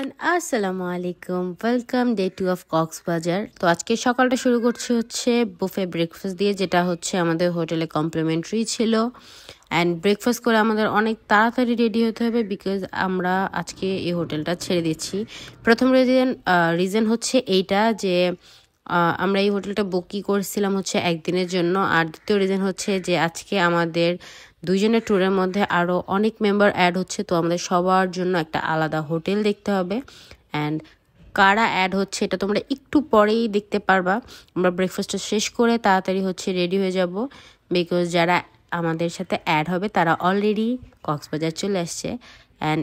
Everyone, আসসালামু আলাইকুম। Welcome day 2 of Cox's Bazar. তো আজকে সকালটা শুরু করছি হচ্ছে বুফে ব্রেকফাস্ট দিয়ে, যেটা হচ্ছে আমাদের হোটেলে কমপ্লিমেন্টারি ছিল। অ্যান্ড ব্রেকফাস্ট করে আমাদের অনেক তাড়াতাড়ি রেডি হতে হবে, বিকজ আমরা আজকে এই হোটেলটা ছেড়ে দিচ্ছি। প্রথম রিজন হচ্ছে এইটা যে আমরা এই হোটেলটা বুকই করছিলাম হচ্ছে একদিনের জন্য। আর দ্বিতীয় রিজন হচ্ছে যে আজকে আমাদের দুইজনের ট্যুরের মধ্যে আরও অনেক মেম্বার অ্যাড হচ্ছে, তো আমাদের সবার জন্য একটা আলাদা হোটেল দেখতে হবে। অ্যান্ড কারা অ্যাড হচ্ছে এটা তোমরা একটু পরেই দেখতে পারবা। আমরা ব্রেকফাস্টটা শেষ করে তাড়াতাড়ি হচ্ছে রেডি হয়ে যাব, বিকজ যারা আমাদের সাথে অ্যাড হবে তারা অলরেডি কক্সবাজার চলে আসছে। অ্যান্ড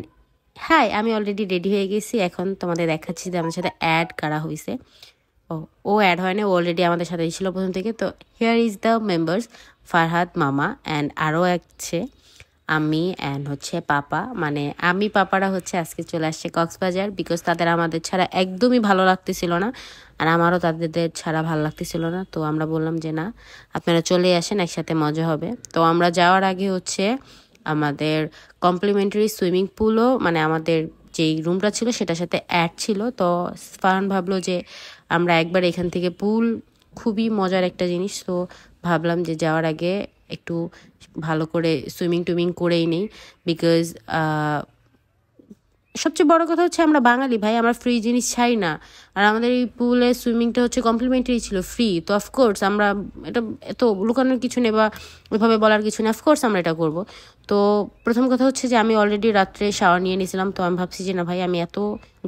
হ্যাঁ, আমি অলরেডি রেডি হয়ে গেছি। এখন তোমাদের দেখাচ্ছি যে আমাদের সাথে অ্যাড কারা হয়েছে। ও অ্যাড হয় না, ও অলরেডি আমাদের সাথে ছিল প্রথম থেকে। তো here is the members: Farhad মামা, অ্যান্ড আরও আছে আমি, অ্যান্ড হচ্ছে পাপা। মানে আমি পাপারা হচ্ছে আজকে চলে আসছে কক্সবাজার, বিকজ তাদের আমাদের ছাড়া একদমই ভালো লাগতেছিল না, আর আমারও তাদের ছাড়া ভালো লাগতেছিল না। তো আমরা বললাম যে না, আপনারা চলে আসেন, একসাথে মজা হবে। তো আমরা যাওয়ার আগে হচ্ছে আমাদের কমপ্লিমেন্টারি সুইমিং পুলও, মানে আমাদের যেই রুমটা ছিল সেটার সাথে অ্যাড ছিল। তো ফারহান ভাবলো যে আমরা একবার এখান থেকে পুল, খুবই মজার একটা জিনিস, তো ভাবলাম যে যাওয়ার আগে একটু ভালো করে সুইমিং করেই নেই, বিকজ সবচেয়ে বড় কথা হচ্ছে আমরা বাঙালি ভাই, আমরা ফ্রি জিনিস চাই না। আর আমাদের এই পুলে সুইমিংটা হচ্ছে কমপ্লিমেন্টারি ছিল, ফ্রি। তো অফকোর্স আমরা এটা, এত লুকানোর কিছু নেই বা ওইভাবে বলার কিছু নেই, অফকোর্স আমরা এটা করব। তো প্রথম কথা হচ্ছে যে আমি অলরেডি রাত্রে শাওয়ার নিয়ে নিয়েছিলাম, তো আমি ভাবছি যে না ভাই, আমি এত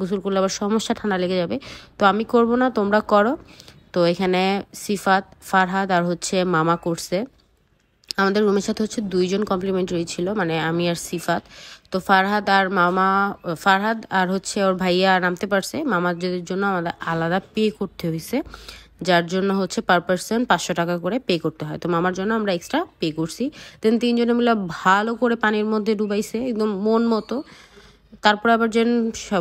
গোসল করলে আবার সমস্যা, ঠান্ডা লেগে যাবে, তো আমি করব না, তোমরা করো। তো এখানে সিফাত, ফারহাদ আর হচ্ছে মামা করছে। আমাদের রুমের সাথে হচ্ছে দুইজন কমপ্লিমেন্টারি ছিল, মানে আমি আর সিফাত। তো ফারহাদ আর হচ্ছে ওর ভাইয়া নামতে পারছে, মামাদের জন্য আমাদের আলাদা পে করতে হয়েছে, যার জন্য হচ্ছে পার পার্সন 500 টাকা করে পে করতে হয়। তো মামার জন্য আমরা এক্সট্রা পে করছি। দেন তিনজনে মিলে ভালো করে পানির মধ্যে ডুবাইছে একদম মন মতো। তারপর আবার যেন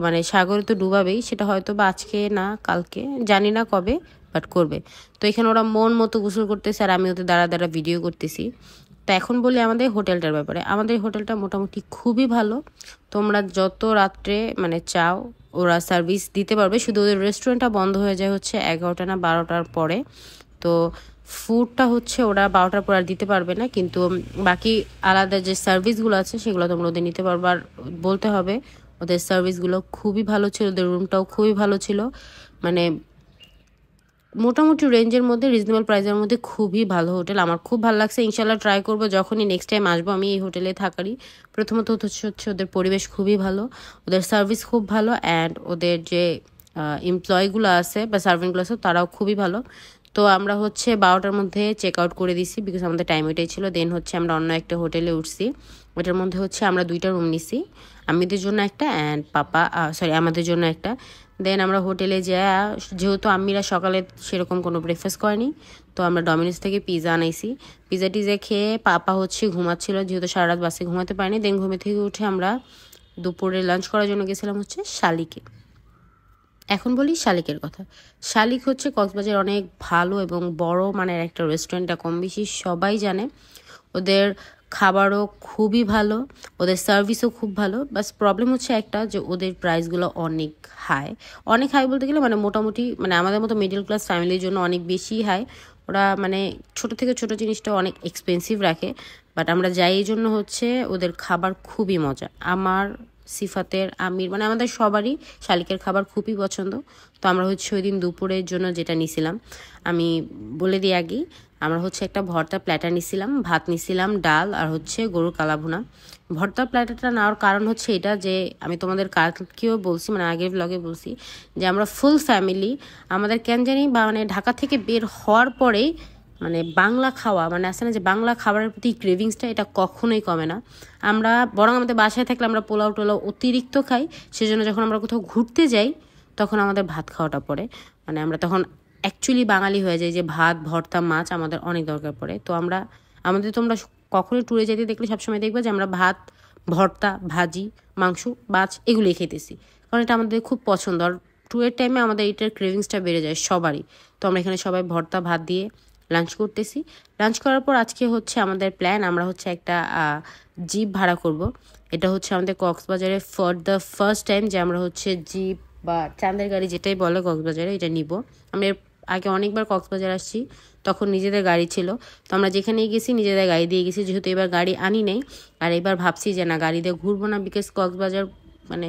মানে সাগরে তো ডুবাবেই, সেটা হয়তো বা আজকে না কালকে, জানি না কবে, বাট করবে। তো এখানে ওরা মন মতো গোসল করতেছে আর আমি ওদের দাঁড়া দাঁড়া ভিডিও করতেছি। তো এখন বলি আমাদের হোটেলটার ব্যাপারে। আমাদের হোটেলটা মোটামুটি খুবই ভালো। তোমরা যত রাত্রে মানে চাও ওরা সার্ভিস দিতে পারবে, শুধু ওদের রেস্টুরেন্টটা বন্ধ হয়ে যায় হচ্ছে 11টা না 12টার পরে। তো ফুডটা হচ্ছে ওরা 12টার পর আর দিতে পারবে না, কিন্তু বাকি আলাদা যে সার্ভিসগুলো আছে সেগুলো তোমরা ওদের নিতে পারবে। আর বলতে হবে ওদের সার্ভিসগুলো খুবই ভালো ছিল, ওদের রুমটাও খুবই ভালো ছিল। মানে মোটামুটি রেঞ্জের মধ্যে, রিজনেবল প্রাইসের মধ্যে খুবই ভালো হোটেল। আমার খুব ভালো লাগছে, ইনশাল্লাহ ট্রাই করবো যখনই নেক্সট টাইম আসবো আমি এই হোটেলে থাকারই। প্রথমত হচ্ছে ওদের পরিবেশ খুবই ভালো, ওদের সার্ভিস খুব ভালো, অ্যান্ড ওদের যে এমপ্লয়িগুলো আছে বা সার্ভেন্টগুলো আছে তারাও খুবই ভালো। তো আমরা হচ্ছে 12টার মধ্যে চেক আউট করে দিছি, বিকজ আমাদের টাইম ওইটাই ছিল। দেন হচ্ছে আমরা অন্য একটা হোটেলে উঠছি, ওটার মধ্যে হচ্ছে আমরা 2টা রুম নিছি, আমাদের জন্য একটা অ্যান্ড আমাদের জন্য একটা। দেন আমরা হোটেলে যাই, যেহেতু আম্মিরা সকালে সেরকম কোনো ব্রেকফাস্ট করেনি, তো আমরা ডমিনোস থেকে পিৎজা আনাইছি। পিৎজা টিজা খেয়ে পাপা হচ্ছে ঘুমাচ্ছিল, যেহেতু সারা রাত বাসে ঘুমাতে পারিনি। দেন ঘুমে থেকে উঠে আমরা দুপুরে লাঞ্চ করার জন্য গেছিলাম হচ্ছে শালিকে। এখন বলি শালিকের কথা। শালিক হচ্ছে কক্সবাজার অনেক ভালো এবং বড় মানের একটা রেস্টুরেন্টটা কম বেশি সবাই জানে। ওদের খাবারও খুবই ভালো, ওদের সার্ভিসও খুব ভালো। বাস প্রবলেম হচ্ছে একটা, যে ওদের প্রাইসগুলো অনেক হাই। অনেক হাই বলতে গেলে মানে মোটামুটি, মানে আমাদের মতো মিডল ক্লাস ফ্যামিলির জন্য অনেক বেশি হাই। ওরা মানে ছোট থেকে ছোট জিনিসটা অনেক এক্সপেন্সিভ রাখে, বাট আমরা যাই এই জন্য হচ্ছে ওদের খাবার খুবই মজা। আমার, সিফাতের, আমির, মানে আমাদের সবারই শালিকের খাবার খুবই পছন্দ। তো আমরা হচ্ছে ওই দিন দুপুরের জন্য যেটা নিছিলাম, আমি বলে দিই আগেই, আমরা হচ্ছে একটা ভর্তা প্ল্যাটার নিছিলাম, ভাত নিছিলাম, ডাল, আর হচ্ছে গরুর কালাভুনা। ভর্তা প্ল্যাটারটা নেওয়ার কারণ হচ্ছে এটা, যে আমি তোমাদের কালকেও বলছি, মানে আগের ব্লগে বলছি, যে আমরা ফুল ফ্যামিলি, আমাদের কেন জানি বা মানে ঢাকা থেকে বের হওয়ার পরেই মানে বাংলা খাওয়া, মানে আসে না যে বাংলা খাবারের প্রতি ক্রেভিংসটা, এটা কখনোই কমে না। আমরা বরং আমাদের বাসায় থাকলে আমরা পোলাও টোলাও অতিরিক্ত খাই, সেজন্য যখন আমরা কোথাও ঘুরতে যাই তখন আমাদের ভাত খাওয়াটা পড়ে, মানে আমরা তখন অ্যাকচুয়ালি বাঙালি হয়ে যায়, যে ভাত, ভর্তা, মাছ আমাদের অনেক দরকার পড়ে। তো তোমরা কখনোই ট্যুরে যেতে দেখলে সবসময় দেখবে যে আমরা ভাত, ভর্তা, ভাজি, মাংস, মাছ এগুলোই খেতেছি, কারণ এটা আমাদের খুব পছন্দ। আর ট্যুরের টাইমে আমাদের এটার ক্রেভিংসটা বেড়ে যায় সবারই। তো আমরা এখানে সবাই ভর্তা ভাত দিয়ে লাঞ্চ করতেছি। লাঞ্চ করার পর আজকে হচ্ছে আমাদের প্ল্যান, আমরা হচ্ছে একটা জিপ ভাড়া করব। এটা হচ্ছে আমাদের কক্সবাজারে ফর দ্য ফার্স্ট টাইম যে আমরা হচ্ছে জিপ বা চাঁদের গাড়ি যেটাই বলে কক্সবাজারে এটা নিব। আমরা আগে অনেকবার কক্সবাজার আসছি, তখন নিজেদের গাড়ি ছিল, তো আমরা যেখানেই গেছি নিজেদের গাড়ি দিয়ে গেছি, যেহেতু এবার গাড়ি আনি নেই। আর এবার ভাবছি যে না গাড়ি দিয়ে ঘুরবো না, বিকজ কক্সবাজার মানে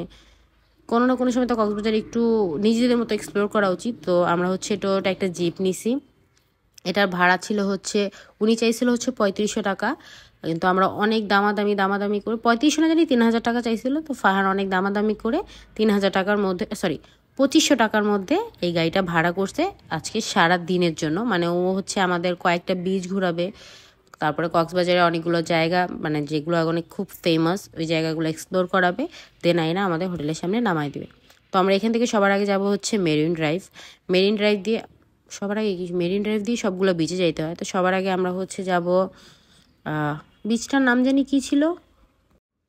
কোনো না কোনো সময় তো কক্সবাজার একটু নিজেদের মতো এক্সপ্লোর করা উচিত। তো আমরা হচ্ছে এটা একটা জিপ নিছি। এটার ভাড়া ছিল হচ্ছে, উনি চাইছিল হচ্ছে 3500 টাকা, কিন্তু আমরা অনেক দামাদামি করে 3500 না জানি 3000 টাকা চাইছিল। তো ফারহান অনেক দামাদামি করে 3000 টাকার মধ্যে 2500 টাকার মধ্যে এই গাড়িটা ভাড়া করছে আজকে সারা দিনের জন্য। মানে ও হচ্ছে আমাদের কয়েকটা বিচ ঘোরাবে, তারপরে কক্সবাজারে অনেকগুলো জায়গা মানে যেগুলো অনেক খুব ফেমাস ওই জায়গাগুলো এক্সপ্লোর করাবে, দেন আইনা আমাদের হোটেলের সামনে নামাই দিবে। তো আমরা এখান থেকে সবার আগে যাব হচ্ছে মেরিন ড্রাইভ দিয়ে মেরিন ড্রাইভ দিয়ে সবগুলো বিচে যাইতে হয়। তো সবার আগে আমরা হচ্ছে যাব বিচটার নাম জানি কি ছিল,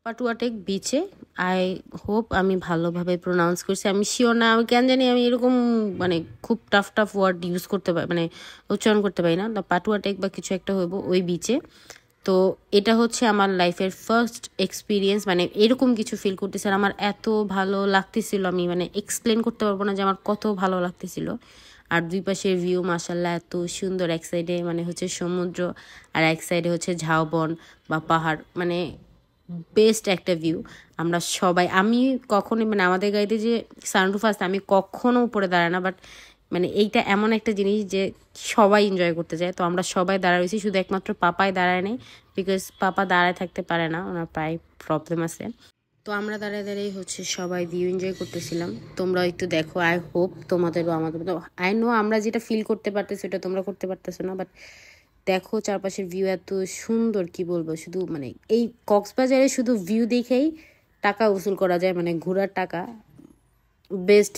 পাটুয়াটেক বিচে। আই হোপ আমি ভালোভাবে প্রোনাউন্স করছি, আমি শিওর না, আমি কেন জানি আমি এরকম মানে খুব টাফ ওয়ার্ড ইউজ করতে পারি, মানে উচ্চারণ করতে পারি না। তো পাটুয়াটেক বা কিছু একটা হইব ওই বিচে। তো এটা হচ্ছে আমার লাইফের ফার্স্ট এক্সপিরিয়েন্স, মানে এরকম কিছু ফিল করতেছে আর আমার এত ভালো লাগতেছিল, আমি মানে এক্সপ্লেন করতে পারবো না যে আমার কত ভালো লাগতেছিল। আর দুই পাশের ভিউ মাশাল্লাহ এত সুন্দর, এক সাইডে মানে হচ্ছে সমুদ্র আর এক সাইডে হচ্ছে ঝাউবন বা পাহাড়, মানে বেস্ট একটা ভিউ। আমরা সবাই, আমি কখনোই মানে আমাদের গাড়িতে যে সানরুফ আছে আমি কখনো উপরে দাঁড়াই না, বাট মানে এইটা এমন একটা জিনিস যে সবাই এনজয় করতে চায়। তো আমরা সবাই দাঁড়াইছি, শুধু একমাত্র পাপাই দাঁড়ায় নেই, বিকজ পাপা দাঁড়ায় থাকতে পারে না, ওনার প্রায় প্রবলেম আছে। তো আমরা দাঁড়াই হচ্ছে সবাই ভিউ এনজয় করতেছিলাম। তোমরা একটু দেখো, আই হোপ তোমাদেরও আমাদের মতো, আই নো আমরা যেটা ফিল করতে পারতেছি ওটা তোমরা করতে পারতেছো না, বাট দেখো চারপাশের ভিউ এত সুন্দর, কি বলবো। শুধু মানে এই কক্সবাজারে শুধু ভিউ দেখেই টাকা উসুল করা যায়, মানে ঘোরার টাকা বেস্ট।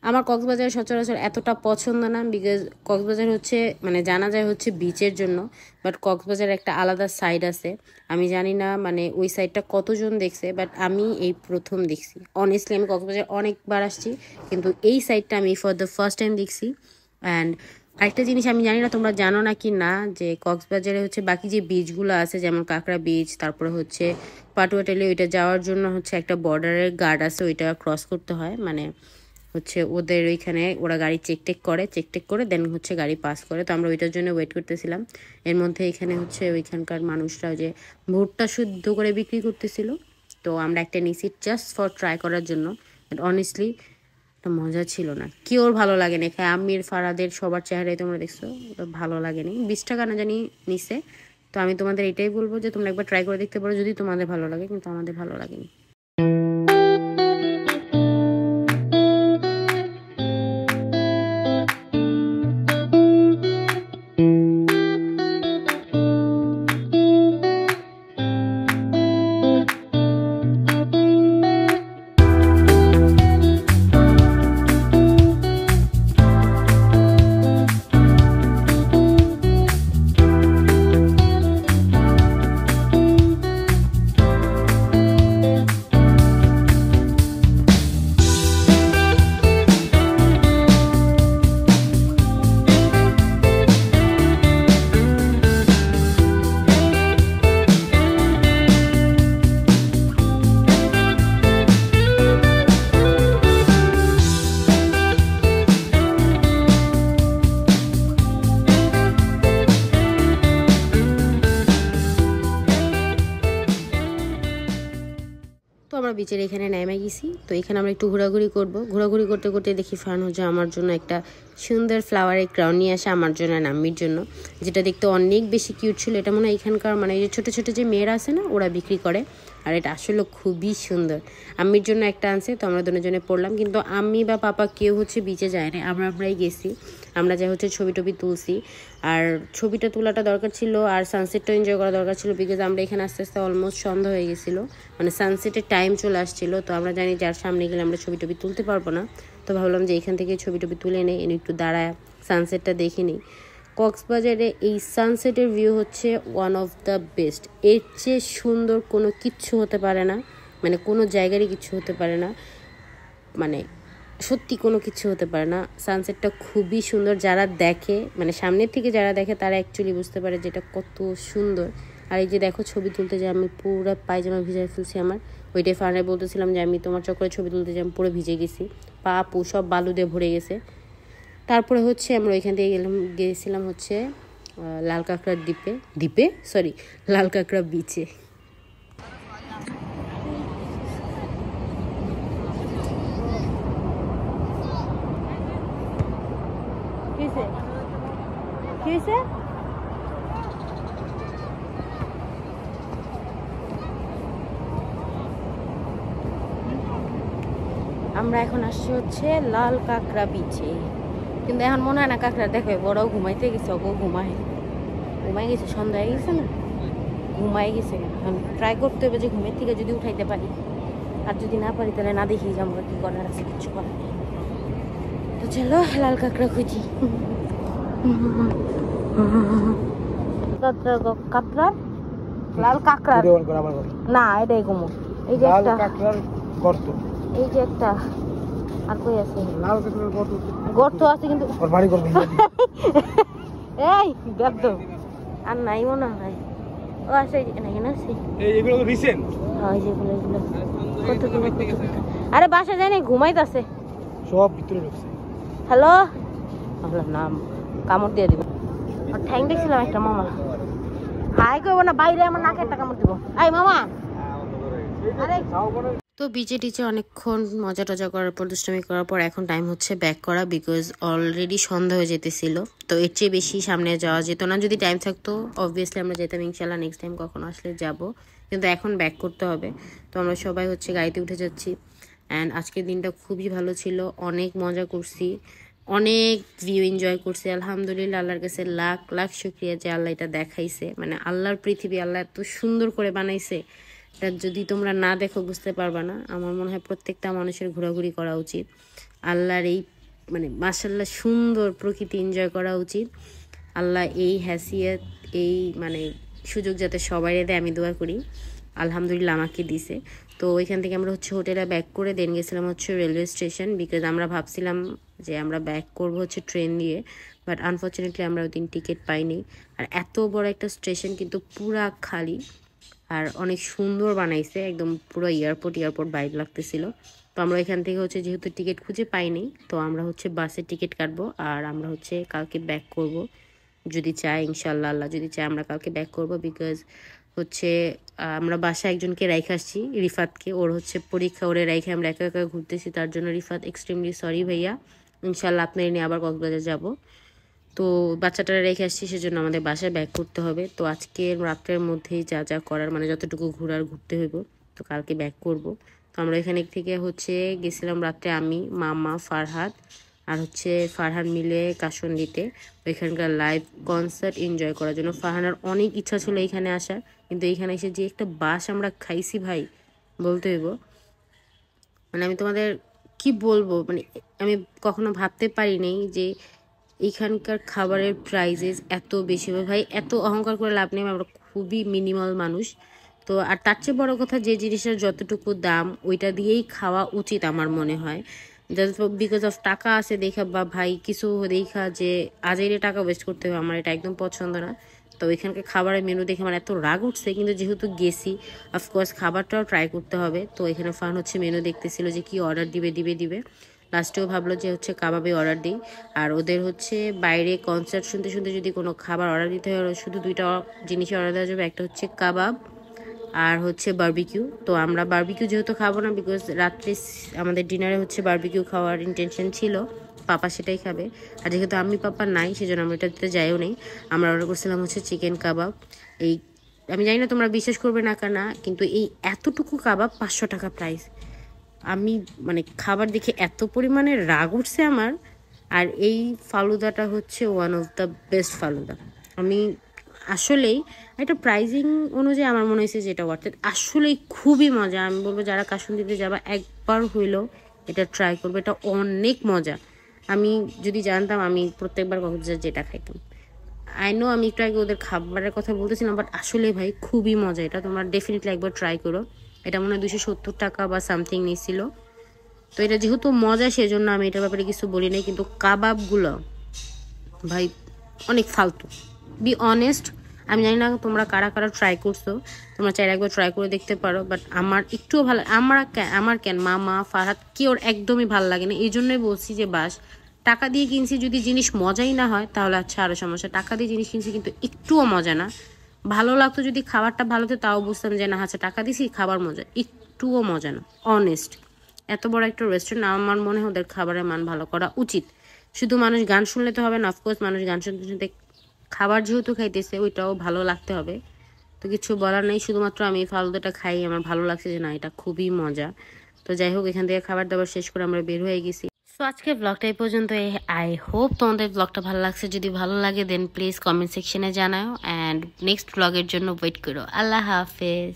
আমার কক্সবাজার সচরাচর এতটা পছন্দ না, বিকজ কক্সবাজার হচ্ছে মানে জানা যায় হচ্ছে বিচের জন্য, বাট কক্সবাজার একটা আলাদা সাইড আছে। আমি জানি না মানে ওই সাইডটা কতজন দেখছে, বাট আমি এই প্রথম দেখছি। অনেস্টলি আমি কক্সবাজার অনেকবার আসছি, কিন্তু এই সাইডটা আমি ফর দ্য ফার্স্ট টাইম দেখছি। অ্যান্ড আরেকটা জিনিস আমি জানি না তোমরা জানো না কি না, যে কক্সবাজারে হচ্ছে বাকি যে বিচগুলো আছে যেমন কাঁকড়া বিচ, তারপরে হচ্ছে পাটুয়াটেলি, ওইটা যাওয়ার জন্য হচ্ছে একটা বর্ডারের গার্ড আছে, ওইটা ক্রস করতে হয়। মানে হচ্ছে ওদের ওইখানে ওরা গাড়ি চেক করে দেন হচ্ছে গাড়ি পাস করে। তো আমরা ওইটার জন্য ওয়েট করতেছিলাম। এর মধ্যে এখানে হচ্ছে ওইখানকার মানুষরা যে ভুট্টা শুদ্ধ করে বিক্রি করতেছিল, তো আমরা একটা নিছি জাস্ট ফর ট্রাই করার জন্য। বাট অনেস্টলি এটা মজা ছিল না, কি ওর ভালো লাগেনি খায়, আমির ফারাদের সবার চেহারায় তোমরা দেখছো, ওটা ভালো লাগেনি। 20 টাকা না জানি নিছে। তো আমি তোমাদের এটাই বলবো যে তোমরা একবার ট্রাই করে দেখতে পারো যদি তোমাদের ভালো লাগে, কিন্তু আমাদের ভালো লাগেনি। তো আমরা বিচের এখানে নেমে গেছি। তো এখানে আমরা একটু ঘোরাঘুরি করব। ঘোরাঘুরি করতে করতে দেখি ফান হচ্ছে আমার জন্য একটা সুন্দর ফ্লাওয়ারের ক্রাউন নিয়ে আসে আমার জন্য আর আম্মির জন্য, যেটা দেখতে অনেক বেশি কিউট ছিল। এটা মনে হয় এখানকার মানে এই যে ছোটো ছোটো যে মেয়েরা আছে না, ওরা বিক্রি করে, আর এটা আসলে খুবই সুন্দর। আম্মির জন্য একটা আনছে, তো আমরা দুজনে পড়লাম। কিন্তু আম্মি বা পাপা কেউ হচ্ছে বিচে যায় না, আমরাই গেছি। আমরা যা হচ্ছে ছবি টবি তুলছি, আর ছবিটা তোলাটা দরকার ছিল আর সানসেটটা এনজয় করা দরকার ছিল, বিকজ আমরা এখানে আস্তে আস্তে অলমোস্ট সন্ধ্যা হয়ে গেছিলো, মানে সানসেটের টাইম চলে আসছিলো। তো আমরা জানি যার সামনে গেলে আমরা ছবি টবি তুলতে পারবো না, তো ভাবলাম যে এখান থেকে ছবি টবি তুলে নেই, একটু দাঁড়ায় সানসেটটা দেখে নিই। কক্সবাজারে এই সানসেটের ভিউ হচ্ছে ওয়ান অফ দ্য বেস্ট। এর চেয়ে সুন্দর কোনো কিচ্ছু হতে পারে না, মানে কোনো জায়গারই কিছু হতে পারে না, মানে সত্যি কোনো কিছু হতে পারে না। সানসেটটা খুবই সুন্দর, যারা দেখে মানে সামনের থেকে যারা দেখে তারা অ্যাকচুয়ালি বুঝতে পারে যেটা কত সুন্দর। আর এই যে দেখো ছবি তুলতে যে আমি পুরো পায়জামা ভিজাই ফেলছি আমার। ওইটাই ফারহান বলতেছিলাম যে আমি তোমার চক্করে ছবি তুলতে যে আমি পুরো ভিজে গেছি, পা পু সব বালু দিয়ে ভরে গেছে। তারপরে হচ্ছে আমরা ওইখান থেকে গেছিলাম হচ্ছে লাল কাঁকড়ার লাল কাঁকড়া বিচে। আমরা এখন আসছি হচ্ছে লাল কাঁকড়া বিচে, কিন্তু এখন মনে হয় না কাঁকড়া দেখো বড় ঘুমাইতে গেছে, ঘুমাই গেছে, সন্ধ্যা হয়ে গেছে না, ঘুমাই গেছে। এখন ট্রাই করতে হবে যে ঘুমের থেকে যদি উঠাইতে পারি, আর যদি না পারি তাহলে না দেখি যে আমরা কি করার আছে, কিচ্ছু করার নেই। তো চলো লাল কাঁকড়া খুঁজি। কাঁকড়া লাল কাঁকড়া না, এটাই ঘুমো। এই যে একটা গর্ত, এই যে একটা আর কই আছে লাল কাঁকড়ার গর্ত আছে, কিন্তু এই গর্ত আর নাই মনে হয়। ও আছে এখানে আছে, এগুলো রিসেন্ট। হ্যাঁ যেগুলো এগুলো কতগুলো। আরে বাসা যায় না, ঘুমাইতেছে সব ভিতরে ঢুকছে। হ্যালো, আমার নাম কামড় দিয়ে দিব। আর ঠ্যাং দেখছিলাম একটা মামা, হাই কইব না বাইরে, আমার নাকে একটা কামড় দিব। এই মামা, আরে তো বিচে টিচে অনেকক্ষণ মজা টজা করার পর, দুষ্টমি করার পর এখন টাইম হচ্ছে ব্যাক করা, বিকজ অলরেডি সন্ধ্যা হয়ে যেতেছিল। তো এর চেয়ে বেশি সামনে যাওয়া যেত না, যদি টাইম থাকতো অবভিয়াসলি আমরা যেতাম, ইনশাল্লাহ নেক্সট টাইম কখনো আসলে যাব, কিন্তু এখন ব্যাক করতে হবে। তো আমরা সবাই হচ্ছে গাড়িতে উঠে যাচ্ছি। অ্যান্ড আজকের দিনটা খুবই ভালো ছিল, অনেক মজা করছি, অনেক ভিউ এনজয় করছি। আলহামদুলিল্লাহ, আল্লাহর কাছে লাখ লাখ শুক্রিয়া যে আল্লাহ এটা দেখাইছে। মানে আল্লাহর পৃথিবী, আল্লাহ এত সুন্দর করে বানাইছে, এটা যদি তোমরা না দেখো বুঝতে পারবা না। আমার মনে হয় প্রত্যেকটা মানুষের ঘোরাঘুরি করা উচিত, আল্লাহর এই মানে মাশাআল্লাহ সুন্দর প্রকৃতি এনজয় করা উচিত। আল্লাহ এই হ্যাসিয়ত, এই মানে সুযোগ যাতে সবাই দেয়, আমি দোয়া করি। আলহামদুলিল্লাহ আমাকে দিছে। তো ওইখান থেকে আমরা হচ্ছে হোটেলে ব্যাক করে দেন গেছিলাম হচ্ছে রেলওয়ে স্টেশন, বিকজ আমরা ভাবছিলাম যে আমরা ব্যাক করব হচ্ছে ট্রেন দিয়ে, বাট আনফর্চুনেটলি আমরা ওই দিন টিকিট পাইনি। আর এত বড় একটা স্টেশন কিন্তু পুরা খালি, আর অনেক সুন্দর বানাইছে, একদম পুরো এয়ারপোর্ট ভাইব লাগতেছিল। তো আমরা এখান থেকে হচ্ছে যেহেতু টিকিট খুঁজে পাইনি, তো আমরা হচ্ছে বাসের টিকিট কাটবো, আর আমরা হচ্ছে কালকে ব্যাক করব যদি চাই, ইনশাল্লাহ আল্লাহ যদি চাই আমরা কালকে ব্যাক করব। বিকজ হচ্ছে আমরা বাসায় একজনকে রেখে আসছি, রিফাতকে, ওর হচ্ছে পরীক্ষা, ওরে রেখে আমরা একা একা ঘুরতেছি, তার জন্য রিফাত এক্সট্রিমলি সরি ভাইয়া। ইনশাল্লাহ আপনার নিয়ে আবার কক্সবাজার যাব। তো বাচ্চাটারা রেখে আসছি, সেজন্য আমাদের বাসায় ব্যাক করতে হবে। তো আজকে রাত্রের মধ্যেই যা যা করার, মানে যতটুকু ঘুরতে হইব, তো কালকে ব্যাক করব। তো আমরা এখানে থেকে হচ্ছে গেছিলাম রাত্রে, আমি, মামা, ফারহাদ আর হচ্ছে ফারহান মিলে কাশন্ডিতে ওইখানকার লাইভ কনসার্ট এনজয় করার জন্য। ফারহানের অনেক ইচ্ছা ছিল এইখানে আসার, কিন্তু এইখানে এসে যে একটা বাস আমরা খাইছি ভাই, বলতে হইব। মানে আমি তোমাদের কি বলবো, মানে আমি কখনো ভাবতে পারিনি যে এখানকার খাবারের প্রাইজেস এত বেশি হবে। ভাই এত অহংকার করে লাভ নেই, আমরা খুবই মিনিমাল মানুষ। তো আর তার চেয়ে বড় কথা, যে জিনিসের যতটুকু দাম ওইটা দিয়েই খাওয়া উচিত আমার মনে হয়। বিকজ অফ টাকা আছে দেখা, বা ভাই কিছু দেখা যে আজেরে টাকা ওয়েস্ট করতে হবে, আমার এটা একদম পছন্দ না। তো এখানকার খাবারের মেনু দেখে আমার এত রাগ উঠছে, কিন্তু যেহেতু গেছি অফকোর্স খাবারটাও ট্রাই করতে হবে। তো এখানে ফান হচ্ছে মেনু দেখতেছিল যে কি অর্ডার দিবে। লাস্টেও ভাবলো যে হচ্ছে কাবাবে অর্ডার দিই। আর ওদের হচ্ছে বাইরে কনসার্ট শুনতে যদি কোনো খাবার অর্ডার দিতে হয়, শুধু দুইটা জিনিসই অর্ডার দেওয়া যাবে, একটা হচ্ছে কাবাব আর হচ্ছে বারবিকিউ। তো আমরা বারবিকিউ যেহেতু খাবো না, বিকজ রাত্রে আমাদের ডিনারে হচ্ছে বারবিকিউ খাওয়ার ইন্টেনশন ছিল, পাপা সেটাই খাবে। আর যেহেতু আমি পাপা নাই, সেজন্য আমরা এটাতে যাইও নেই। আমরা অর্ডার করছিলাম হচ্ছে চিকেন কাবাব। এই আমি জানি না তোমরা বিশ্বাস করবে না কেনা, কিন্তু এই এতটুকু কাবাব 500 টাকা প্রাইস। আমি মানে খাবার দেখে এত পরিমাণে রাগ উঠছে আমার। আর এই ফালুদাটা হচ্ছে one of the best falooda. আমি আসলেই একটা প্রাইজিং অনুযায়ী আমার মনে হয়েছে যেটা ওয়ার্থেড, আসলেই খুবই মজা। আমি বলবো যারা কাশিমদিতে যাবা একবার হইলেও এটা ট্রাই করবে, এটা অনেক মজা। আমি যদি জানতাম আমি প্রত্যেকবার কক্সবাজার যেটা খাইতাম। আই নো আমি একটু আগে ওদের খাবারের কথা বলতেছিলাম, বাট আসলে ভাই খুবই মজা, এটা তোমরা ডেফিনেটলি একবার ট্রাই করো। এটা মনে হয় 270 টাকা বা সামথিং নিয়েছিল। তো এটা যেহেতু মজা সেজন্য আমি এটার ব্যাপারে কিছু বলি নাই, কিন্তু কাবাবগুলো ভাই অনেক ফালতু, বি অনেস্ট। আমি জানি না তোমরা কারা কারা ট্রাই করছো, তোমরা চাইলে একবার ট্রাই করে দেখতে পারো। বাট আমার একটুও ভালো, আমার কেন মামা ফারহাদ কি ওর একদমই ভালো লাগে না। এই জন্যই বলছি যে বাস টাকা দিয়ে কিনছি, যদি জিনিস মজাই না হয় তাহলে আচ্ছা আরও সমস্যা। টাকা দিয়ে জিনিস কিনছি কিন্তু একটুও মজা না। ভালো লাগতো যদি খাবারটা ভালো হতো, তাও বুঝতাম যে না আচ্ছা টাকা দিছি খাবার মজা, একটুও মজা না। অনেস্ট, এত বড় একটা রেস্টুরেন্ট, আমার মনে হয় ওদের খাবারের মান ভালো করা উচিত। শুধু মানুষ গান শুনলে তো হবে না, অফকোর্স মানুষ গান শুনতে শুনতে খাবার যেহেতু খাইতেছে ওইটাও ভালো লাগতে হবে। তো কিছু বলার নেই, শুধুমাত্র আমি ফালুদাটা খাই, আমার ভালো লাগছে যে না এটা খুবই মজা। তো যাই হোক, এখান থেকে খাবার দাবার শেষ করে আমরা বের হয়ে গেছি। সো আজকে ব্লগটা এই পর্যন্ত। আই হোপ তোমাদের ব্লগটা ভালো লাগছে। যদি ভালো লাগে দেন প্লিজ কমেন্ট সেকশনে জানাও, অ্যান্ড নেক্সট ব্লগের জন্য ওয়েট করো। আল্লাহ হাফেজ।